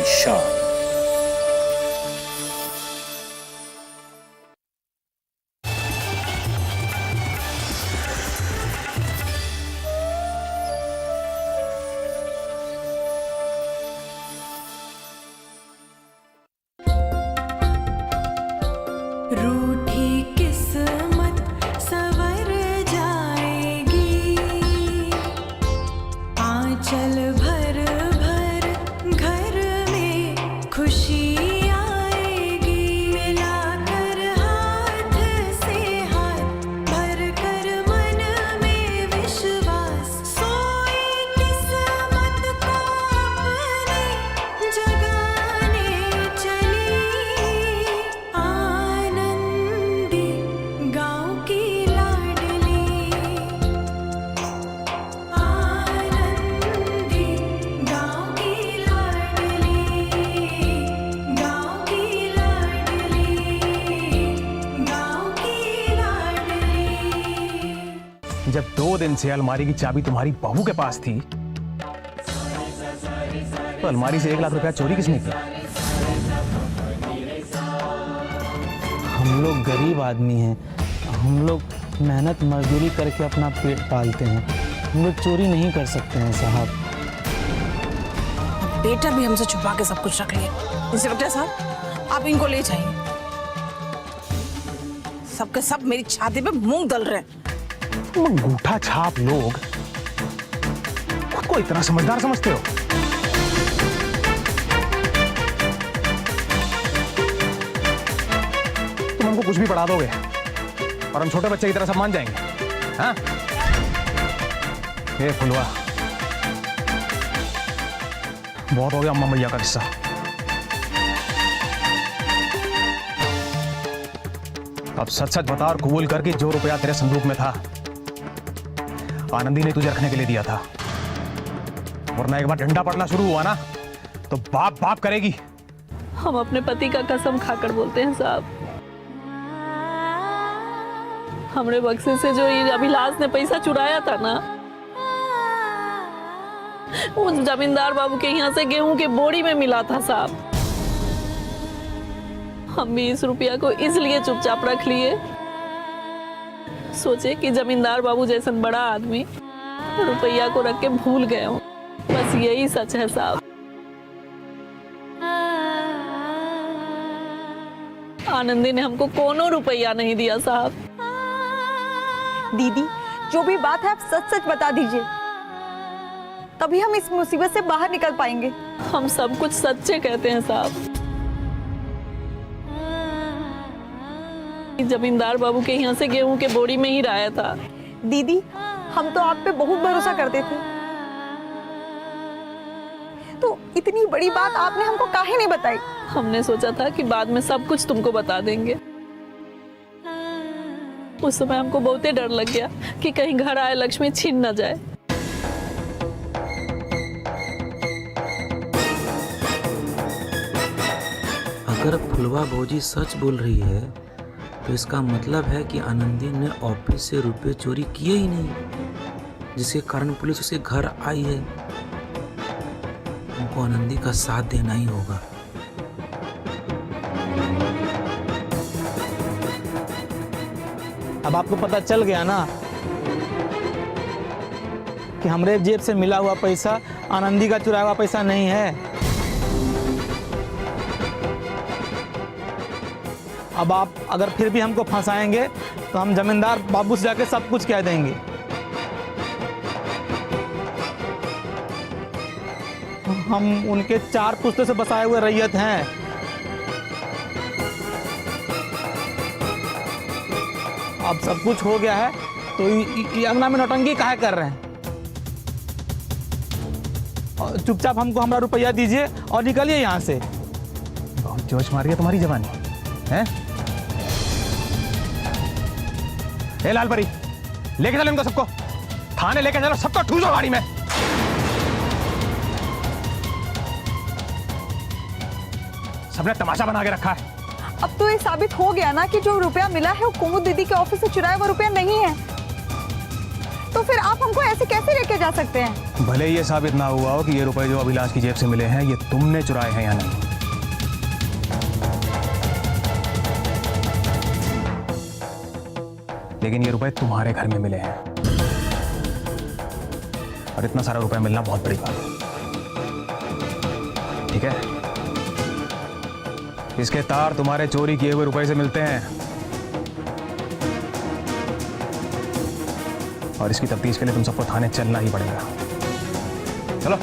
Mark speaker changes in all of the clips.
Speaker 1: की शान।
Speaker 2: रूठी किस्मत संवर जाएगी, आंचल भर भर घर में खुशी आएगी। मिलाकर हाथ से हाथ भर कर मन में विश्वास, सोई किस्मत को अपने जगाने चली। आनंदी गाँव की लाडली, आनंदी गाँव की लाडली, गाँव की लाडली, गाँव की लाडली।
Speaker 3: जब 2 दिन से अलमारी की चाबी तुम्हारी बहू के पास थी, तो अलमारी से 1 लाख रुपया चोरी किसने किया?
Speaker 4: हम लोग गरीब आदमी हैं, हम लोग मेहनत मजदूरी करके अपना पेट पालते हैं, हम लोग चोरी नहीं कर सकते हैं साहब।
Speaker 5: बेटा भी हमसे छुपा के सब कुछ रख लिया। इंस्पेक्टर साहब, आप इनको ले जाइए। सबके सब मेरी छाती पे मूंग दल रहे हैं।
Speaker 3: तुम अंगूठा छाप लोग खुद को इतना समझदार समझते हो? तुम हमको कुछ भी पढ़ा दोगे और हम छोटे बच्चे की तरह सब मान जाएंगे? हाँ? ये फुलवा, बहुत हो गया अम्मा मैया का किस्सा। अब सच सच बता और कबूल करके जो रुपया तेरे संदूक में था आनंदी ने तुझे रखने के लिए दिया था, वरना एक बार डंडा पड़ना शुरू हुआ ना तो बाप बाप करेगी।
Speaker 6: हम अपने पति का कसम खाकर बोलते हैं साहब, हमरे बक्से से जो ये अभिलाष ने पैसा चुराया था ना, उस जमींदार बाबू के यहाँ से गेहूं के बोरी में मिला था साहब। हम भी इस रुपया को इसलिए चुपचाप रख लिए, सोचे कि जमींदार बाबू जैसा बड़ा आदमी रुपया को रख के भूल गए हो। बस यही सच है साहब। आनंदी ने हमको कोनो रुपया नहीं दिया साहब।
Speaker 7: दीदी, जो भी बात है आप सच सच बता दीजिए, तभी हम इस मुसीबत से बाहर निकल पाएंगे।
Speaker 6: हम सब कुछ सच्चे कहते हैं साहब। जमींदार बाबू के यहाँ से गेहूं के बोरी में ही लाया था।
Speaker 7: दीदी, हम तो आप पे बहुत भरोसा करते थे, तो इतनी बड़ी बात आपने हमको काहे नहीं बताई?
Speaker 6: हमने सोचा था कि बाद में सब कुछ तुमको बता देंगे। उस समय हमको बहुते डर लग गया कि कहीं घर आए लक्ष्मी छीन न जाए।
Speaker 8: अगर फुलवा भौजी सच बोल रही है तो इसका मतलब है कि आनंदी ने ऑफिस से रुपए चोरी किए ही नहीं, जिसके कारण पुलिस उसके घर आई है। हमको आनंदी का साथ देना ही होगा।
Speaker 4: अब आपको पता चल गया ना कि हमरे जेब से मिला हुआ पैसा आनंदी का चुराया हुआ पैसा नहीं है। अब आप अगर फिर भी हमको फंसाएंगे तो हम जमींदार बाबू से जाके सब कुछ कह देंगे। हम उनके 4 पुश्तों से बसाए हुए रैयत हैं। अब सब कुछ हो गया है तो ये अंगना में नौटंकी काहे कर रहे हैं? चुपचाप हमको हमारा रुपया दीजिए और निकलिए यहाँ से।
Speaker 3: बहुत जोश मार रही है तुम्हारी जवानी है? ए लाल परी, लेके चलो इनको सबको थाने, लेके चलो सबको, ठूसो गाड़ी में। सबने तमाशा बना के रखा है।
Speaker 7: अब तो ये साबित हो गया ना कि जो रुपया मिला है वो कुमुद दीदी के ऑफिस से चुराया हुआ रुपया नहीं है। तो तो फिर आप हमको ऐसे कैसे लेके जा सकते हैं?
Speaker 3: भले ये साबित ना हुआ हो कि ये रुपए जो अभिलाष की जेब से मिले हैं ये तुमने चुराए हैं या नहीं। लेकिन ये रुपए तुम्हारे घर में मिले हैं और इतना सारा रुपए मिलना बहुत बड़ी बात है। ठीक है, इसके तार तुम्हारे चोरी किए हुए रुपए से मिलते हैं और इसकी तफ्तीश के लिए तुम सबको थाने चलना ही पड़ेगा। चलो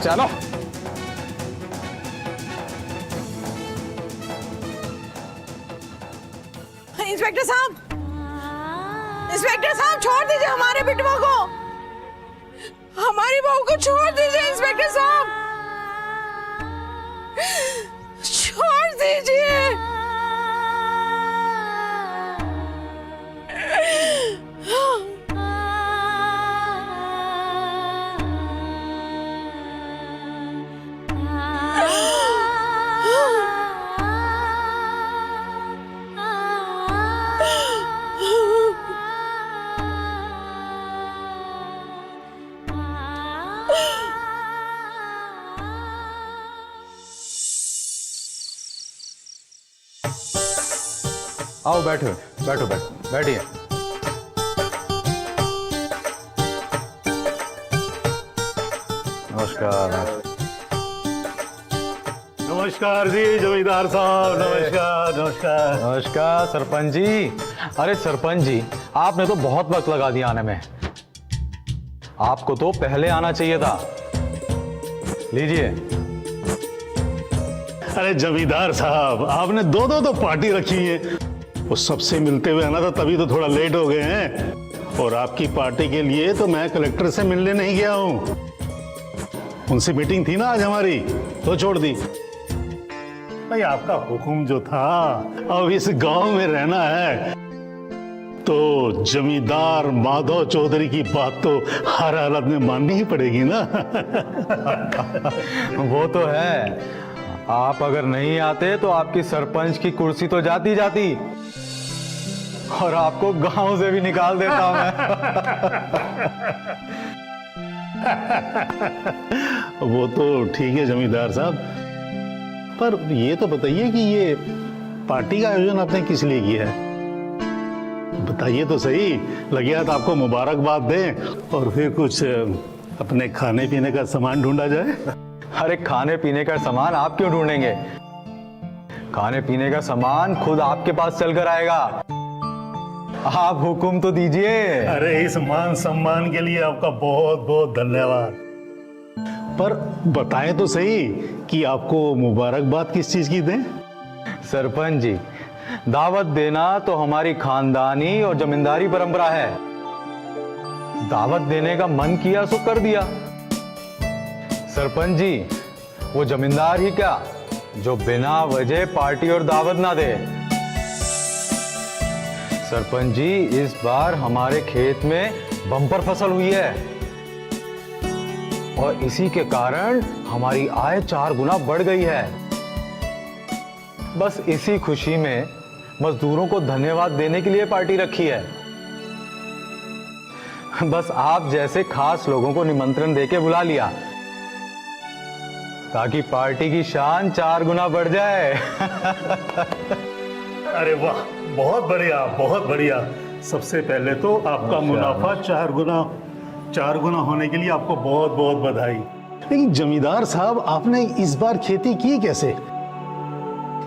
Speaker 3: चलो।
Speaker 5: इंस्पेक्टर साहब, इंस्पेक्टर साहब छोड़ दीजिए हमारे बिटवा को, हमारी बहू को छोड़ दीजिए इंस्पेक्टर साहब, छोड़ दीजिए।
Speaker 3: आओ बैठो बैठो बैठो बैठिए। नमस्कार।
Speaker 1: नमस्कार जी जमींदार साहब, नमस्कार नमस्कार।
Speaker 9: नमस्कार सरपंच जी। अरे सरपंच जी, आपने तो बहुत वक्त लगा दिया आने में, आपको तो पहले आना चाहिए था। लीजिए।
Speaker 1: अरे जमींदार साहब, आपने दो दो तो पार्टी रखी है, वो सबसे मिलते हुए आना था, तभी तो थोड़ा लेट हो गए हैं। और आपकी पार्टी के लिए तो मैं कलेक्टर से मिलने नहीं गया हूं, उनसे मीटिंग थी ना आज हमारी, तो छोड़ दी। भाई आपका हुक्म जो था, अब इस गांव में रहना है तो जमींदार माधव चौधरी की बात तो हर हालत में माननी ही पड़ेगी ना।
Speaker 9: वो तो है, आप अगर नहीं आते तो आपकी सरपंच की कुर्सी तो जाती जाती और आपको गांव से भी निकाल देता मैं।
Speaker 1: वो तो ठीक है जमींदार साहब, पर ये तो बताइए कि ये पार्टी का आयोजन आपने किस लिए किया है? बताइए तो सही, लगे हाथ आपको मुबारकबाद दें और फिर कुछ अपने खाने पीने का सामान ढूंढा जाए।
Speaker 9: अरे खाने पीने का सामान आप क्यों ढूंढेंगे? खाने पीने का सामान खुद आपके पास चलकर आएगा, आप हुक्म तो दीजिए।
Speaker 1: अरे इस मान सम्मान के लिए आपका बहुत बहुत धन्यवाद, पर बताएं तो सही कि आपको मुबारकबाद किस चीज की दें?
Speaker 9: सरपंच जी, दावत देना तो हमारी खानदानी और जमींदारी परंपरा है। दावत देने का मन किया सो कर दिया। सरपंच जी, वो जमींदार ही क्या जो बिना वजह पार्टी और दावत ना दे। सरपंच जी, इस बार हमारे खेत में बम्पर फसल हुई है और इसी के कारण हमारी आय 4 गुना बढ़ गई है। बस इसी खुशी में मजदूरों को धन्यवाद देने के लिए पार्टी रखी है। बस आप जैसे खास लोगों को निमंत्रण देके बुला लिया ताकि पार्टी की शान 4 गुना बढ़ जाए।
Speaker 1: अरे वाह, बहुत बढ़िया बहुत बढ़िया। सबसे पहले तो आपका मुनाफा 4 गुना होने के लिए आपको बहुत बहुत बधाई। लेकिन जमींदार साहब, आपने इस बार खेती की कैसे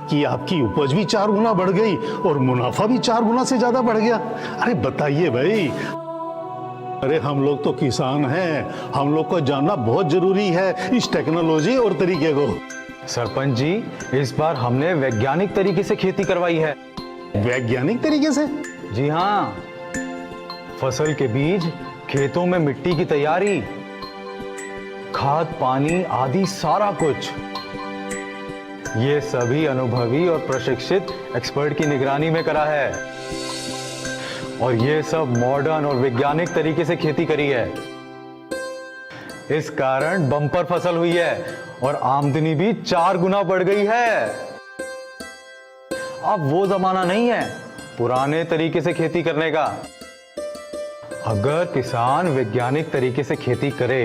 Speaker 1: कि आपकी उपज भी 4 गुना बढ़ गई और मुनाफा भी 4 गुना से ज्यादा बढ़ गया? अरे बताइए भाई। अरे हम लोग तो किसान हैं, हम लोग को जानना बहुत जरूरी है इस टेक्नोलॉजी और तरीके को।
Speaker 9: सरपंच जी, इस बार हमने वैज्ञानिक तरीके से खेती करवाई है।
Speaker 1: वैज्ञानिक तरीके से?
Speaker 9: जी हाँ, फसल के बीज, खेतों में मिट्टी की तैयारी, खाद पानी आदि सारा कुछ, ये सभी अनुभवी और प्रशिक्षित एक्सपर्ट की निगरानी में करा है। और ये सब मॉडर्न और वैज्ञानिक तरीके से खेती करी है। इस कारण बम्पर फसल हुई है और आमदनी भी 4 गुना बढ़ गई है। अब वो जमाना नहीं है पुराने तरीके से खेती करने का, अगर किसान वैज्ञानिक तरीके से खेती करे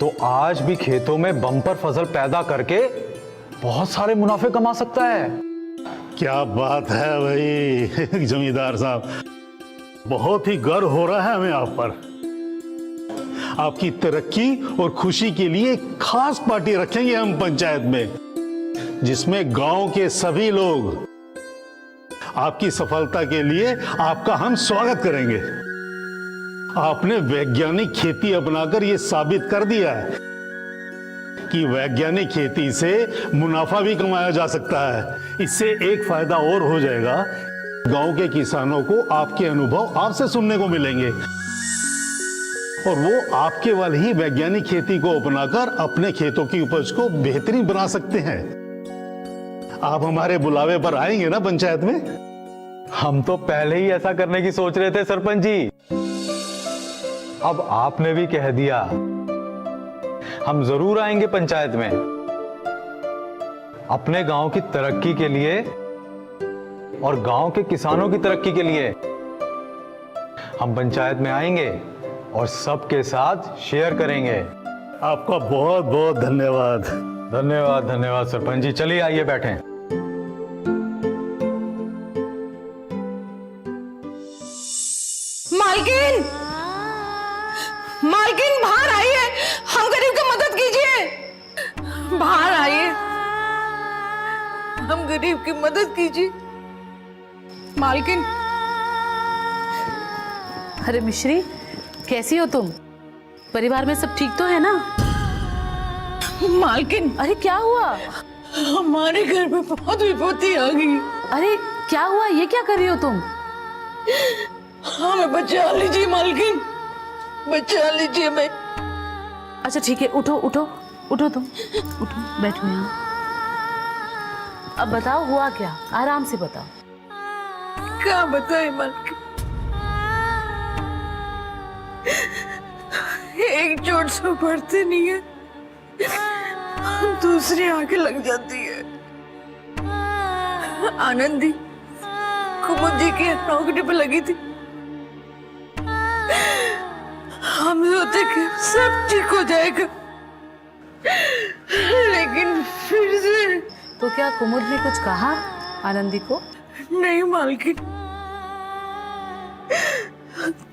Speaker 9: तो आज भी खेतों में बम्पर फसल पैदा करके बहुत सारे मुनाफे कमा सकता है।
Speaker 1: क्या बात है भाई जमींदार साहब, बहुत ही गर्व हो रहा है हमें आप पर। आपकी तरक्की और खुशी के लिए एक खास पार्टी रखेंगे हम पंचायत में, जिसमें गांव के सभी लोग आपकी सफलता के लिए आपका हम स्वागत करेंगे। आपने वैज्ञानिक खेती अपनाकर यह साबित कर दिया है कि वैज्ञानिक खेती से मुनाफा भी कमाया जा सकता है। इससे एक फायदा और हो जाएगा, गांव के किसानों को आपके अनुभव आपसे सुनने को मिलेंगे और वो आपके वाली ही वैज्ञानिक खेती को अपनाकर अपने खेतों की उपज को बेहतरीन बना सकते हैं। आप हमारे बुलावे पर आएंगे ना पंचायत में?
Speaker 9: हम तो पहले ही ऐसा करने की सोच रहे थे सरपंच जी, अब आपने भी कह दिया, हम जरूर आएंगे पंचायत में। अपने गांव की तरक्की के लिए और गांव के किसानों की तरक्की के लिए हम पंचायत में आएंगे और सबके साथ शेयर करेंगे।
Speaker 1: आपका बहुत बहुत धन्यवाद।
Speaker 9: धन्यवाद धन्यवाद सरपंच जी, चलिए आइए बैठें।
Speaker 5: मालकिन, मालकिन बाहर आइए, हम गरीब की मदद कीजिए। बाहर आइए, हम गरीब की मदद कीजिए। मालकिन।
Speaker 6: अरे मिश्री, कैसी हो तुम? परिवार में सब ठीक तो है ना?
Speaker 5: मालकिन,
Speaker 6: अरे क्या हुआ?
Speaker 5: हमारे घर में बहुत विपत्ति आ गई।
Speaker 6: अरे क्या हुआ? ये क्या कर रही हो तुम?
Speaker 5: हमें बचा लीजिए मालकिन, बचा लीजिए हमें।
Speaker 6: अच्छा ठीक है, उठो उठो उठो, तुम उठो, बैठो यहाँ। अब बताओ हुआ क्या, आराम से बताओ।
Speaker 5: क्या बताए मालकिन, एक चोट से बढ़ते नहीं है, दूसरी आके लग जाती है। आनंदी कुमुद जी की नौकरी पे लगी थी, हम सोचते कि सब ठीक हो जाएगा, लेकिन फिर से।
Speaker 6: तो क्या कुमुद ने कुछ कहा आनंदी को?
Speaker 5: नहीं मालकिन,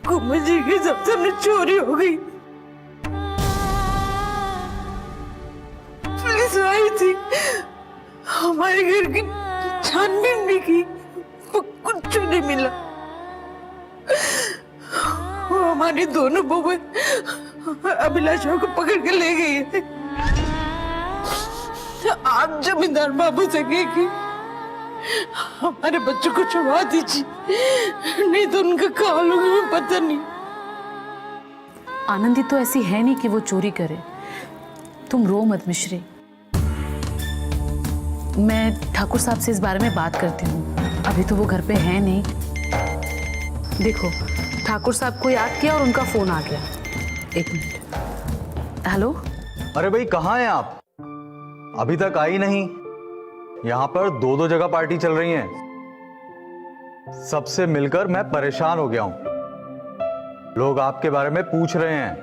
Speaker 5: कुमुद जी की सबसे में चोरी हो गई। पुलिस आई थी, हमारे घर की छानबीन भी की, कुछ नहीं मिला। वो हमारी दोनों बहुएं अभिलाषा को पकड़ के ले गई है। आप जमींदार बाबू से कहिए कि हमारे बच्चों को छुड़वा दीजिए, नहीं तो उनका क्या होगा हमें पता नहीं।
Speaker 6: आनंदी तो ऐसी है नहीं कि वो चोरी करे। तुम रो मत मिश्री, मैं ठाकुर साहब से इस बारे में बात करती हूँ। अभी तो वो घर पे है नहीं। देखो, ठाकुर साहब को याद किया और उनका फोन आ गया। एक मिनट। हेलो।
Speaker 9: अरे भाई कहाँ हैं आप? अभी तक आई नहीं। यहां पर दो दो जगह पार्टी चल रही है। सबसे मिलकर मैं परेशान हो गया हूं। लोग आपके बारे में पूछ रहे हैं।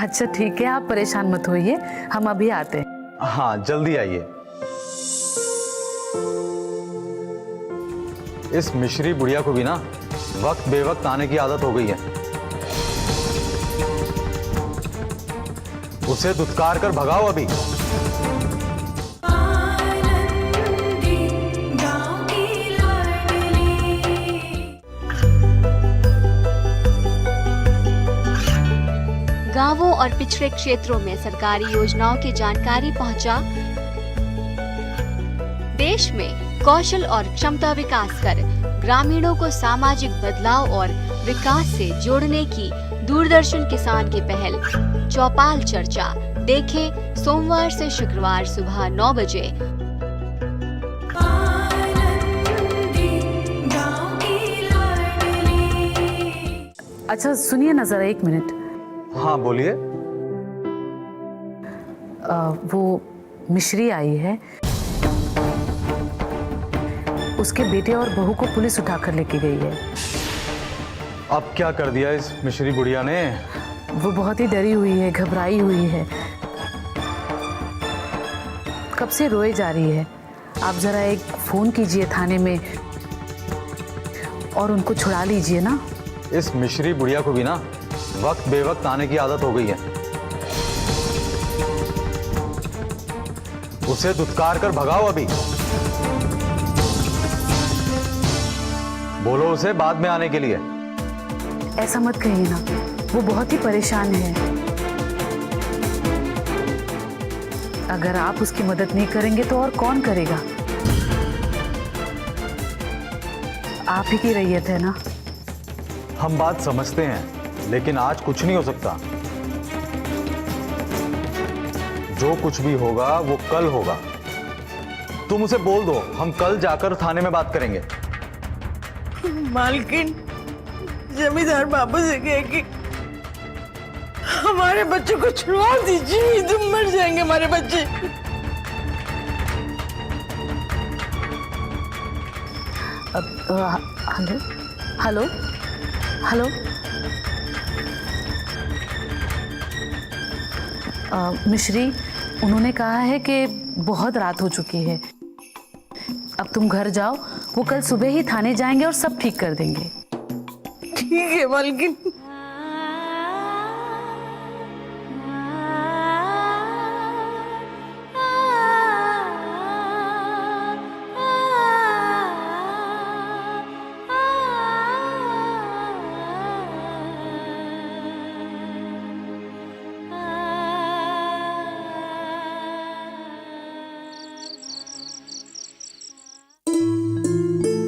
Speaker 6: अच्छा ठीक है, आप परेशान मत होइए, हम अभी आते हैं।
Speaker 9: हाँ जल्दी आइए। इस मिश्री बुढ़िया को भी ना वक्त बेवक्त आने की आदत हो गई है। उसे दुत्कार कर भगाओ अभी।
Speaker 10: गांवों और पिछड़े क्षेत्रों में सरकारी योजनाओं की जानकारी पहुंचा। देश में कौशल और क्षमता विकास कर ग्रामीणों को सामाजिक बदलाव और विकास से जोड़ने की दूरदर्शन किसान की पहल चौपाल चर्चा देखें सोमवार से शुक्रवार सुबह 9 बजे।
Speaker 6: अच्छा सुनिए ना जरा, एक मिनट।
Speaker 9: हाँ बोलिए।
Speaker 6: वो मिश्री आई है, उसके बेटे और बहू को पुलिस उठाकर लेके गई है।
Speaker 9: अब क्या कर दिया इस मिश्री बुढ़िया ने?
Speaker 6: वो बहुत ही डरी हुई है, घबराई हुई है, कब से रोए जा रही है। आप जरा एक फोन कीजिए थाने में और उनको छुड़ा लीजिए ना।
Speaker 9: इस मिश्री बुढ़िया को भी ना वक्त बेवक्त आने की आदत हो गई है। उसे दुत्कार कर भगाओ अभी। बोलो उसे बाद में आने के लिए।
Speaker 6: ऐसा मत कहिए ना, वो बहुत ही परेशान है। अगर आप उसकी मदद नहीं करेंगे तो और कौन करेगा? आप ही की रैयत है ना।
Speaker 9: हम बात समझते हैं, लेकिन आज कुछ नहीं हो सकता। जो कुछ भी होगा वो कल होगा। तुम उसे बोल दो, हम कल जाकर थाने में बात करेंगे।
Speaker 5: मालकिन, जमींदार बाबू से कहे कि हमारे बच्चों को छुड़वा दीजिए, तुम मर जाएंगे हमारे बच्चे।
Speaker 6: हेलो हेलो हेलो, मिश्री, उन्होंने कहा है कि बहुत रात हो चुकी है, अब तुम घर जाओ। वो कल सुबह ही थाने जाएंगे और सब ठीक कर देंगे।
Speaker 5: ठीक है मालकिन।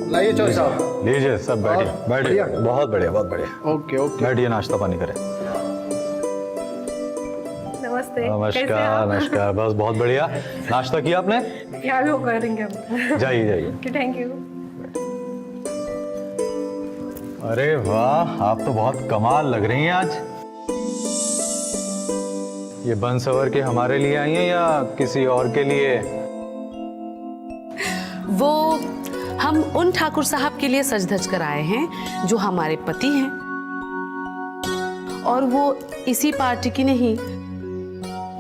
Speaker 11: लाइए चौधरी साहब।
Speaker 9: लीजिए, सब बैठिए बैठिए। बहुत बढ़िया, बहुत बढ़िया।
Speaker 11: Okay okay.
Speaker 9: बैठिए, नाश्ता पानी करें।
Speaker 12: नमस्ते।
Speaker 9: नमस्कार नमस्कार। बस बहुत बढ़िया। नाश्ता किया आपने?
Speaker 12: क्या भी वो करेंगे हम।
Speaker 9: जाइए जाइए।
Speaker 12: Thank you.
Speaker 9: अरे वाह, आप तो बहुत कमाल लग रही हैं आज। ये बन सवर के हमारे लिए आई हैं या किसी और के लिए?
Speaker 6: वो हम उन ठाकुर साहब के लिए सज धज कर आए हैं जो हमारे पति हैं, और वो इसी पार्टी की नहीं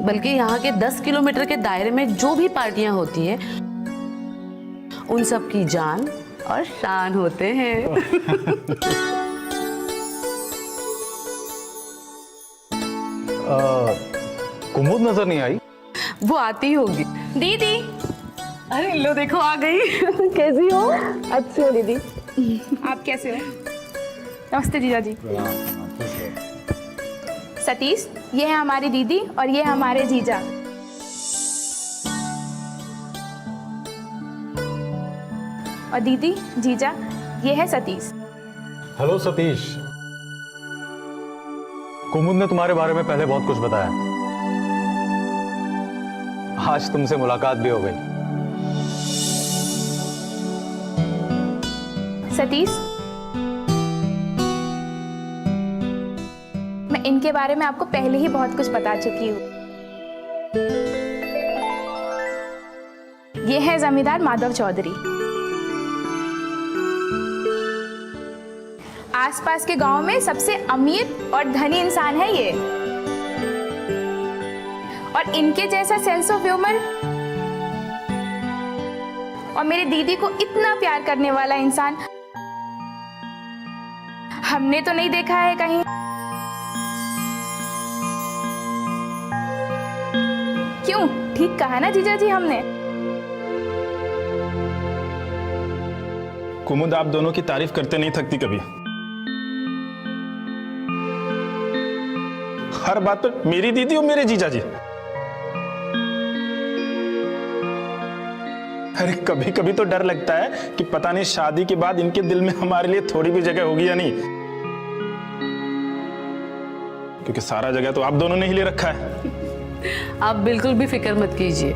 Speaker 6: बल्कि यहाँ के 10 किलोमीटर के दायरे में जो भी पार्टियां होती हैं उन सब की जान और शान होते हैं।
Speaker 9: कुमुद नजर नहीं आई?
Speaker 6: वो आती होगी।
Speaker 12: दीदी,
Speaker 6: अरे लो देखो आ गई। कैसी हो?
Speaker 12: अच्छी हो दीदी। आप कैसे हो? नमस्ते जीजा जी। सतीश, ये है हमारी दीदी और ये हमारे जीजा। और दीदी, जीजा, ये है सतीश।
Speaker 9: हेलो सतीश। कुमुद ने तुम्हारे बारे में पहले बहुत कुछ बताया। आज तुमसे मुलाकात भी हो गई।
Speaker 12: सतीश, मैं इनके बारे में आपको पहले ही बहुत कुछ बता चुकी हूँ। ये है जमींदार माधव चौधरी। आसपास के गांव में सबसे अमीर और धनी इंसान है ये, और इनके जैसा सेंस ऑफ ह्यूमर और मेरी दीदी को इतना प्यार करने वाला इंसान हमने तो नहीं देखा है कहीं। क्यों, ठीक कहा ना जीजा जी हमने?
Speaker 13: कुमुद, आप दोनों की तारीफ करते नहीं थकती कभी। हर बात पर मेरी दीदी और मेरे जीजा जी। अरे कभी कभी तो डर लगता है कि पता नहीं शादी के बाद इनके दिल में हमारे लिए थोड़ी भी जगह होगी या नहीं, क्योंकि सारा जगह तो आप दोनों ने ही ले रखा है।
Speaker 6: आप बिल्कुल भी फिक्र मत कीजिए।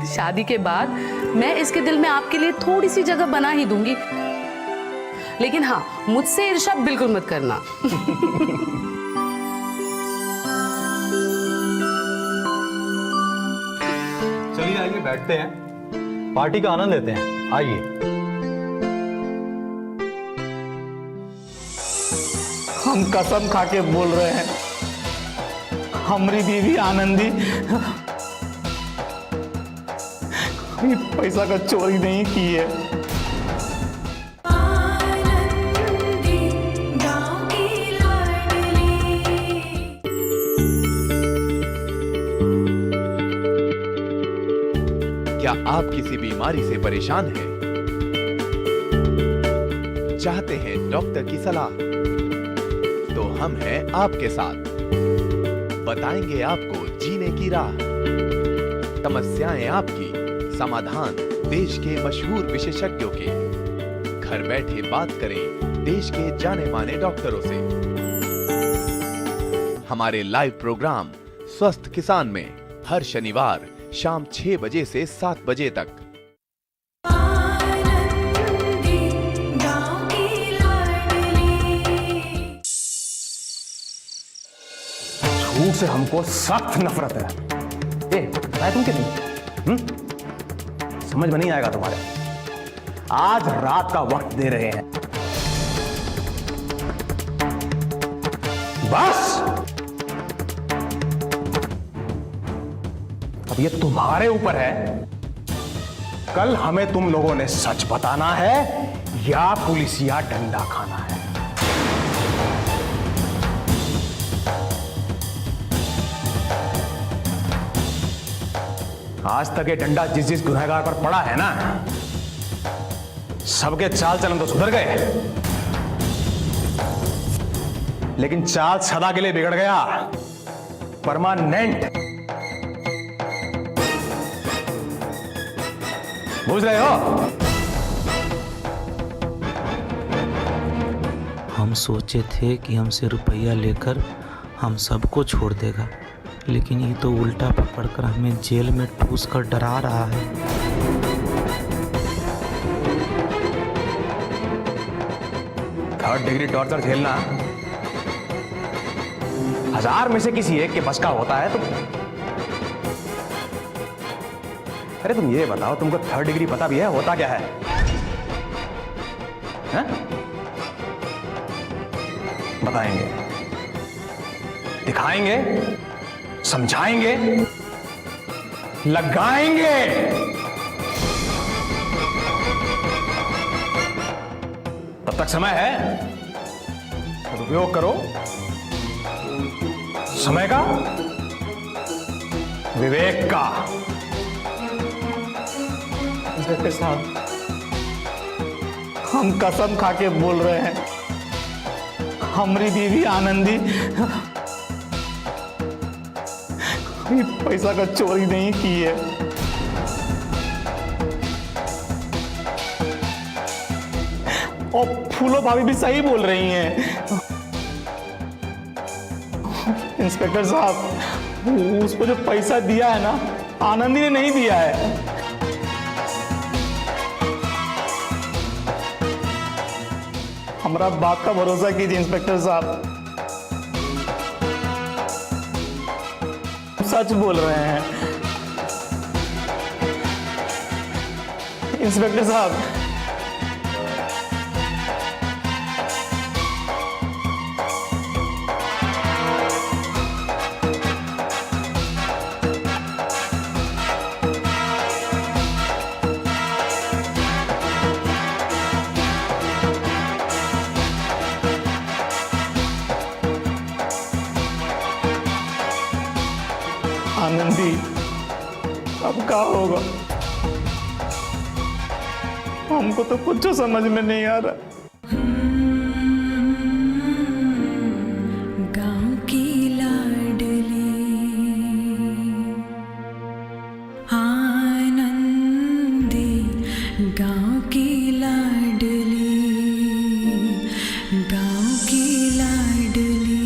Speaker 6: शादी के बाद मैं इसके दिल में आपके लिए थोड़ी सी जगह बना ही दूंगी, लेकिन हाँ, मुझसे ईर्ष्या बिल्कुल मत करना।
Speaker 9: चलिए आइए, बैठते हैं, पार्टी का आनंद लेते हैं। आइए।
Speaker 3: हम कसम खा के बोल रहे हैं, हमारी बीवी आनंदी कोई पैसा का चोरी नहीं की है।
Speaker 2: आनंदी गाँव की लाडली।
Speaker 11: क्या आप किसी बीमारी से परेशान हैं? चाहते हैं डॉक्टर की सलाह? तो हम हैं आपके साथ, बताएंगे आपको जीने की राह। समस्याएं आपकी, समाधान देश के मशहूर विशेषज्ञों के। घर बैठे बात करें देश के जाने माने डॉक्टरों से। हमारे लाइव प्रोग्राम स्वस्थ किसान में हर शनिवार शाम 6 बजे से 7 बजे तक।
Speaker 2: आनंदी गाँव की लाडली।
Speaker 3: झूठ से हमको सख्त नफरत है। बताए तुम कि नहीं? समझ में नहीं आएगा तुम्हारे। आज रात का वक्त दे रहे हैं, बस। अब ये तुम्हारे ऊपर है। कल हमें तुम लोगों ने सच बताना है या पुलिसिया डंडा खाना है। आज तक ये डंडा जिस जिस गुनहगार पर पड़ा है ना, सबके चाल चलन तो सुधर गए, लेकिन चाल सदा के लिए बिगड़ गया, परमानेंट। बुझ रहे हो?
Speaker 8: हम सोचे थे कि हमसे रुपया लेकर हम सबको छोड़ देगा, लेकिन ये तो उल्टा पकड़कर हमें जेल में ठूस कर डरा रहा है।
Speaker 3: थर्ड डिग्री टॉर्चर झेलना 1000 में से किसी एक के बस का होता है। तो अरे तुम ये बताओ, तुमको थर्ड डिग्री पता भी है होता क्या है? हैं? बताएंगे, दिखाएंगे, समझाएंगे, लगाएंगे। तब तक समय है, सदुपयोग करो समय का, विवेक का। इंस्पेक्टर साहब, हम कसम खा के बोल रहे हैं, हमारी बीवी आनंदी कोई पैसा का चोरी नहीं की है। और फूलो भाभी भी सही बोल रही हैं। इंस्पेक्टर साहब, उसको जो पैसा दिया है ना, आनंदी ने नहीं दिया है। हमारा बात का भरोसा कीजिए इंस्पेक्टर साहब, सच बोल रहे हैं। इंस्पेक्टर साहब, आनंदी, अब क्या होगा? हमको तो कुछ समझ में नहीं आ रहा।
Speaker 2: गाँव की लाडली आनंदी, गाँव की लाडली, गाँव की लाडली,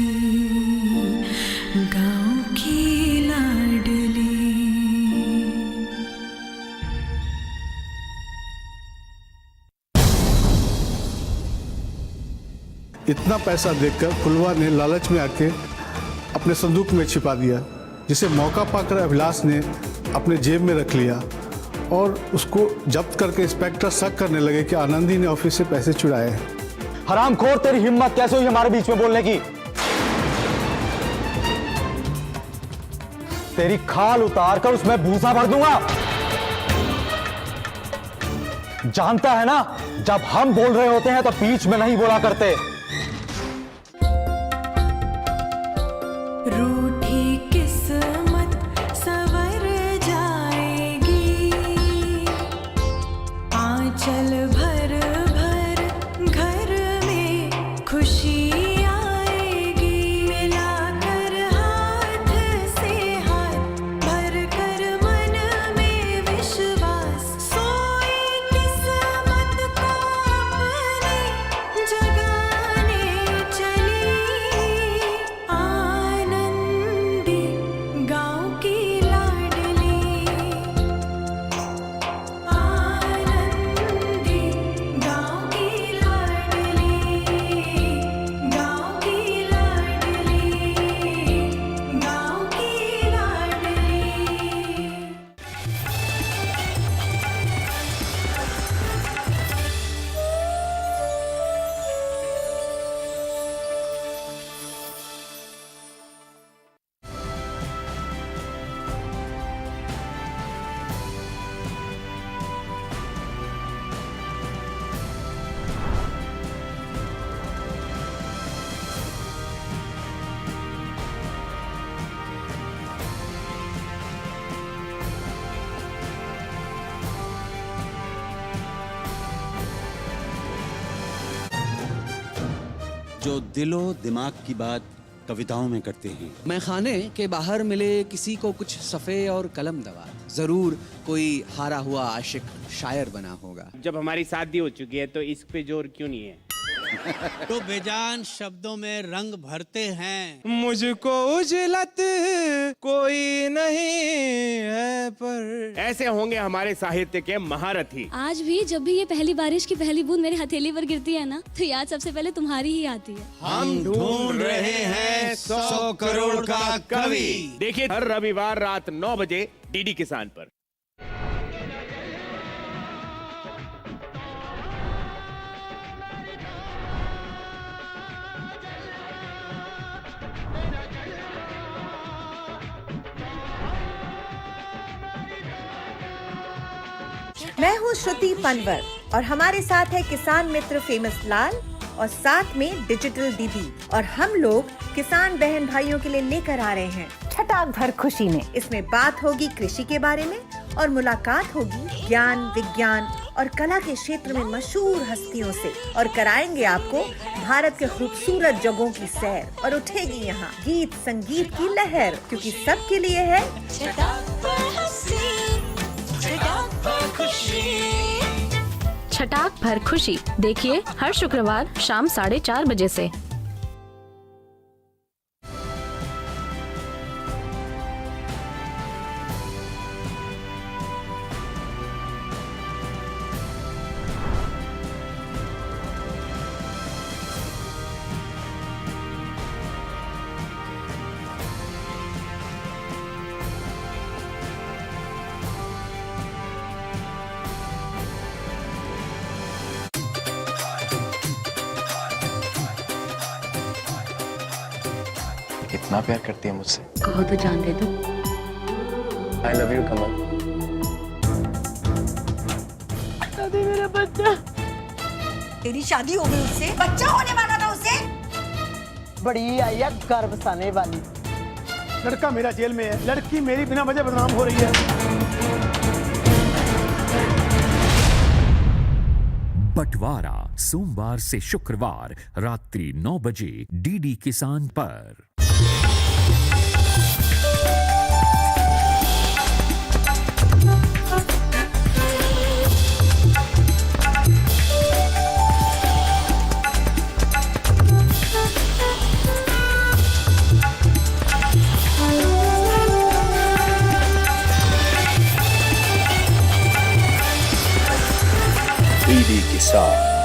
Speaker 2: गाँव की लाडली।
Speaker 14: इतना पैसा देखकर फुलवा ने लालच में आके अपने संदूक में छिपा दिया, जिसे मौका पाकर अभिलाष ने अपने जेब में रख लिया और उसको जब्त करके इंस्पेक्टर शक करने लगे कि आनंदी ने ऑफिस से पैसे चुराए हैं।
Speaker 9: हरामखोर, तेरी हिम्मत कैसे हुई हमारे बीच में बोलने की? तेरी खाल उतार कर उसमें भूसा भर दूंगा। जानता है ना, जब हम बोल रहे होते हैं तो बीच में नहीं बोला करते।
Speaker 2: रूठी किस्मत संवर जाएगी, आंचल भर भर घर में खुशी आएगी। मिलाकर हाथ से हाथ भर कर मन में विश्वास, सोई किस्मत को अपने जगाने चली। आनंदी गाँव की लाडली, आनंदी गाँव की लाडली, गाँव की लाडली, गाँव की लाडली।
Speaker 15: जो दिलो दिमाग की बात कविताओं में करते हैं।
Speaker 16: मैं खाने के बाहर मिले किसी को कुछ सफ़े और कलम दवा, जरूर कोई हारा हुआ आशिक शायर बना होगा।
Speaker 17: जब हमारी शादी हो चुकी है तो इश्क पे जोर क्यों नहीं है?
Speaker 15: तो बेजान शब्दों में रंग भरते हैं।
Speaker 13: मुझको उजलत कोई नहीं है, पर
Speaker 17: ऐसे होंगे हमारे साहित्य के महारथी।
Speaker 18: आज भी जब भी ये पहली बारिश की पहली बूंद मेरे हथेली पर गिरती है ना, तो याद सबसे पहले तुम्हारी ही आती है।
Speaker 15: हम ढूंढ रहे हैं 100 करोड़ का कवि।
Speaker 17: देखिए हर रविवार रात 9 बजे डीडी किसान पर।
Speaker 7: मैं हूँ श्रुति पनवर और हमारे साथ है किसान मित्र फेमस लाल और साथ में डिजिटल दीदी, और हम लोग किसान बहन भाइयों के लिए लेकर आ रहे हैं छटाक भर खुशी में। इसमें बात होगी कृषि के बारे में और मुलाकात होगी ज्ञान, विज्ञान और कला के क्षेत्र में मशहूर हस्तियों से, और कराएंगे आपको भारत के खूबसूरत जगहों की सैर, और उठेगी यहाँ गीत संगीत की लहर, क्योंकि सबके लिए है
Speaker 18: छटाक भर खुशी। देखिए हर शुक्रवार शाम 4:30 बजे से।
Speaker 11: कितना प्यार करती है मुझसे?
Speaker 6: कहो तो जान दे दूं।
Speaker 11: I love you कमल।
Speaker 7: दादी मेरा बच्चा। तेरी शादी हो गई उससे, बच्चा होने वाला था उससे।
Speaker 19: बड़ी आई है गर्भ साने वाली।
Speaker 3: लड़का मेरा जेल में है, लड़की मेरी बिना वजह बदनाम हो रही है।
Speaker 20: बंटवारा सोमवार से शुक्रवार रात्रि 9 बजे डीडी किसान पर।
Speaker 11: डीडी किसान।